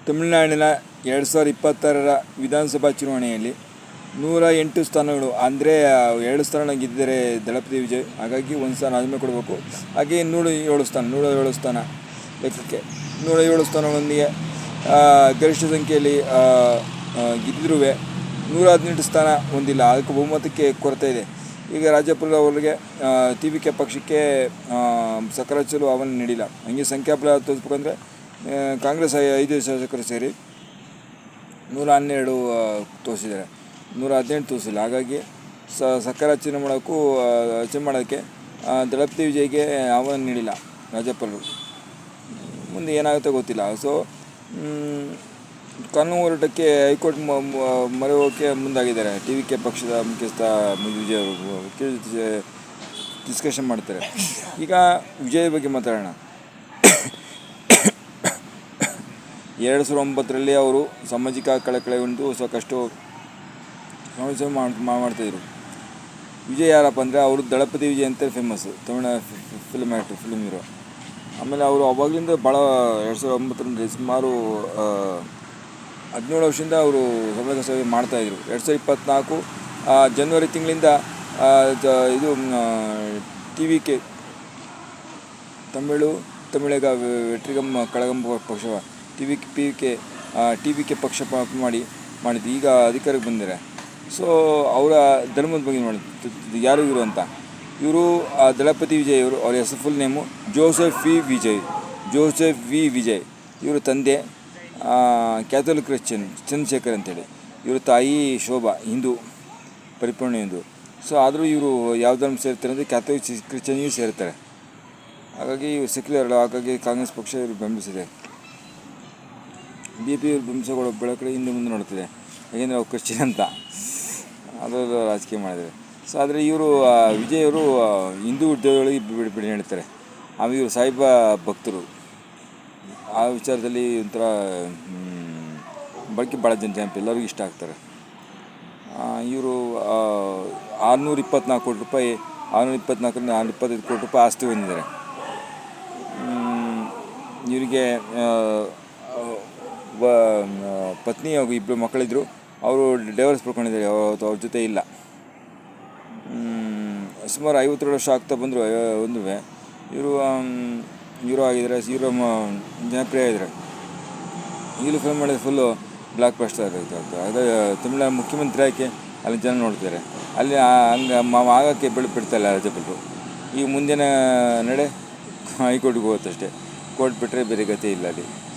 ತಮಿಳುನಾಡಿನ 2026 ವಿಧಾನಸಭಾ ಚುನಾವಣೆಯಲ್ಲಿ 108 ಸ್ಥಾನಗಳು ಅಂದರೆ 2 ಸ್ಥಾನ ಗೆದ್ದಿದ್ದಾರೆ ದಳಪತಿ ವಿಜಯ್. ಹಾಗಾಗಿ ಒಂದು ಸ್ಥಾನ ಆದ್ಮೇಲೆ ಕೊಡಬೇಕು. ಹಾಗೆ 107 ಸ್ಥಾನ ಲೆಕ್ಕಕ್ಕೆ 107 ಸ್ಥಾನಗಳೊಂದಿಗೆ ಗರಿಷ್ಠ ಸಂಖ್ಯೆಯಲ್ಲಿ ಗೆದ್ದಿದ್ರೂ 118 ಸ್ಥಾನ ಹೊಂದಿಲ್ಲ. ಅದಕ್ಕೆ ಬಹುಮತಕ್ಕೆ ಕೊರತೆ ಇದೆ. ಈಗ ರಾಜ್ಯಪಾಲ ಅವರಿಗೆ TVK ಪಕ್ಷಕ್ಕೆ ಸಕಾರಾತ್ಮಕ ಆಹ್ವಾನ ನೀಡಿಲ್ಲ. ಹಂಗೆ ಸಂಖ್ಯಾಬಲ ತೋರಿಸ್ಬೇಕಂದ್ರೆ ಕಾಂಗ್ರೆಸ್ 5 ಶಾಸಕರು ಸೇರಿ 112 ತೋರಿಸಿದ್ದಾರೆ, 118 ತೋರಿಸಿಲ್ಲ. ಹಾಗಾಗಿ ಸಕಾರಾತ್ಮಕ ಮಾಡೋಕ್ಕೆ ದಳಪತಿ ವಿಜಯ್ಗೆ ಆಹ್ವಾನ ನೀಡಿಲ್ಲ ರಾಜ್ಯಪಾಲರು. ಮುಂದೆ ಏನಾಗುತ್ತೋ ಗೊತ್ತಿಲ್ಲ. ಸೊ ಕಾನೂನು ಹೋರಾಟಕ್ಕೆ ಹೈಕೋರ್ಟ್ ಮೊರೆ ಹೋಗೋಕ್ಕೆ ಮುಂದಾಗಿದ್ದಾರೆ. TVK ಪಕ್ಷದ ಮುಖ್ಯಸ್ಥ ವಿಜಯ್ ಅವರು ಡಿಸ್ಕಷನ್ ಮಾಡ್ತಾರೆ. ಈಗ ವಿಜಯ್ ಬಗ್ಗೆ ಮಾತಾಡೋಣ. 2009ರಲ್ಲಿ ಅವರು ಸಾಮಾಜಿಕ ಕಳಕಳಿ ಒಂದು ಸಾಕಷ್ಟು ಸಮಾವೇಶ ಮಾಡ್ತಾಯಿದ್ರು. ವಿಜಯ್ ಯಾರಪ್ಪ ಅಂದರೆ ಅವರು ದಳಪತಿ ವಿಜಯ್ ಅಂತ ಫೇಮಸ್ಸು, ತಮಿಳ ಫಿಲ್ಮ್ ಹೀರೋ. ಆಮೇಲೆ ಅವರು ಅವಾಗಲಿಂದ ಭಾಳ 2009ರಲ್ಲಿ ಸುಮಾರು 17 ವರ್ಷದಿಂದ ಅವರು ಸಮಾಜ ಸೇವೆ ಮಾಡ್ತಾಯಿದ್ರು. 2024 ಜನವರಿ ತಿಂಗಳಿಂದ ಇದು TVK ತಮಿಳಗ ವೆಟ್ರಿಗಂ ಕಳಗಂ ಪಕ್ಷ TVK ಪಕ್ಷ ಮಾಡಿದ್ದು ಈಗ ಅಧಿಕಾರಕ್ಕೆ ಬಂದಿದ್ದಾರೆ. ಸೊ ಅವರ ಧರ್ಮದ ಬಗ್ಗೆ ನೋಡಿ ಯಾರು ಇವರು ಅಂತ. ಇವರು ದಳಪತಿ ವಿಜಯ್ ಅವರು, ಅವ್ರ ಹೆಸರು full name Joseph V Vijay. ಇವರು ತಂದೆ ಕ್ಯಾಥೋಲಿಕ್ ಕ್ರಿಶ್ಚಿಯನ್ ಚಂದ್ರಶೇಖರ್ ಅಂತೇಳಿ. ಇವರು ತಾಯಿ ಶೋಭಾ, ಹಿಂದೂ, ಪರಿಪೂರ್ಣ ಹಿಂದೂ. ಸೊ ಆದರೂ ಇವರು ಯಾವ ಧರ್ಮ ಸೇರ್ತಾರೆ ಅಂದರೆ ಕ್ಯಾಥೋಲಿಕ್ ಕ್ರಿಶ್ಚಿಯನ್ಗೂ ಸೇರ್ತಾರೆ. ಹಾಗಾಗಿ ಇವರು ಸೆಕ್ಯುಲರ್. ಹಾಗಾಗಿ ಕಾಂಗ್ರೆಸ್ ಪಕ್ಷ ಇವರು ಬೆಂಬಲಿಸಿದೆ. BJP ಇವರು ಬೆಂಬಲಿಸೋಗಳು ಬೆಳಕಡೆ ಹಿಂದೆ ಮುಂದೆ ನೋಡ್ತಿದೆ, ಯಾಕೆಂದರೆ ಅವ್ರು ಕ್ರಿಶ್ಚಿಯನ್ ಅಂತ ಅದರದ್ದು ರಾಜಕೀಯ ಮಾಡಿದ್ದಾರೆ. ಸೊ ಆದರೆ ಇವರು ವಿಜಯ್ ಅವರು ಹಿಂದೂ ದೇವಗಳಿಗೆ ಬಿಡಿ ಹೇಳ್ತಾರೆ. ಆಮೇಲೆ ಇವರು ಸಾಯಿಬಾ ಭಕ್ತರು. ಆ ವಿಚಾರದಲ್ಲಿ ಒಂಥರ ಬಳಕೆ ಭಾಳ ಜನ ಎಲ್ಲರಿಗೂ ಇಷ್ಟ ಆಗ್ತಾರೆ. ಇವರು 624 ಕೋಟಿ ರೂಪಾಯಿ, 624ರಿಂದ 625 ಕೋಟಿ ರೂಪಾಯಿ ಆಸ್ತಿ ಹೊಂದಿದ್ದಾರೆ. ಇವರಿಗೆ ಪತ್ನಿ ಹಾಗೂ 2 ಮಕ್ಕಳಿದ್ರು. ಅವರು ಡೈವರ್ಸ್ ಪಡ್ಕೊಂಡಿದ್ದಾರೆ, ಅವ್ರ ಜೊತೆ ಇಲ್ಲ. ಸುಮಾರು 52 ವರ್ಷ ಆಗ್ತಾ ಬಂದರು ಇವರು ಹೀರೋ ಆಗಿದ್ದಾರೆ. ಹೀರೋ ಜನಪ್ರಿಯ ಆಗಿದ್ದಾರೆ. ಈಗಲೂ ಫಿಲ್ಮ್ ಮಾಡಿದ್ರೆ ಫುಲ್ಲು ಬ್ಲಾಕ್ ಬಸ್ಟರ್ ಆಗುತ್ತೆ. ಅದೇ ತಮಿಳ್ನಾಡು ಮುಖ್ಯಮಂತ್ರಿ ಆಗಿ ಅಲ್ಲಿ ಜನ ನೋಡ್ತಿದ್ದಾರೆ. ಅಲ್ಲಿ ಹಂಗೆ ಆಗೋಕ್ಕೆ ಬಿಡ್ತಾಯಿಲ್ಲ ರಾಜ್ಯಪಾಲರು. ಈಗ ಮುಂದಿನ ನಡೆ ಹೈಕೋರ್ಟ್ಗೆ ಹೋಗುತ್ತಷ್ಟೇ. ಕೋರ್ಟ್ ಬಿಟ್ಟರೆ ಬೇರೆ ಗತಿ ಇಲ್ಲ ಅಲ್ಲಿ.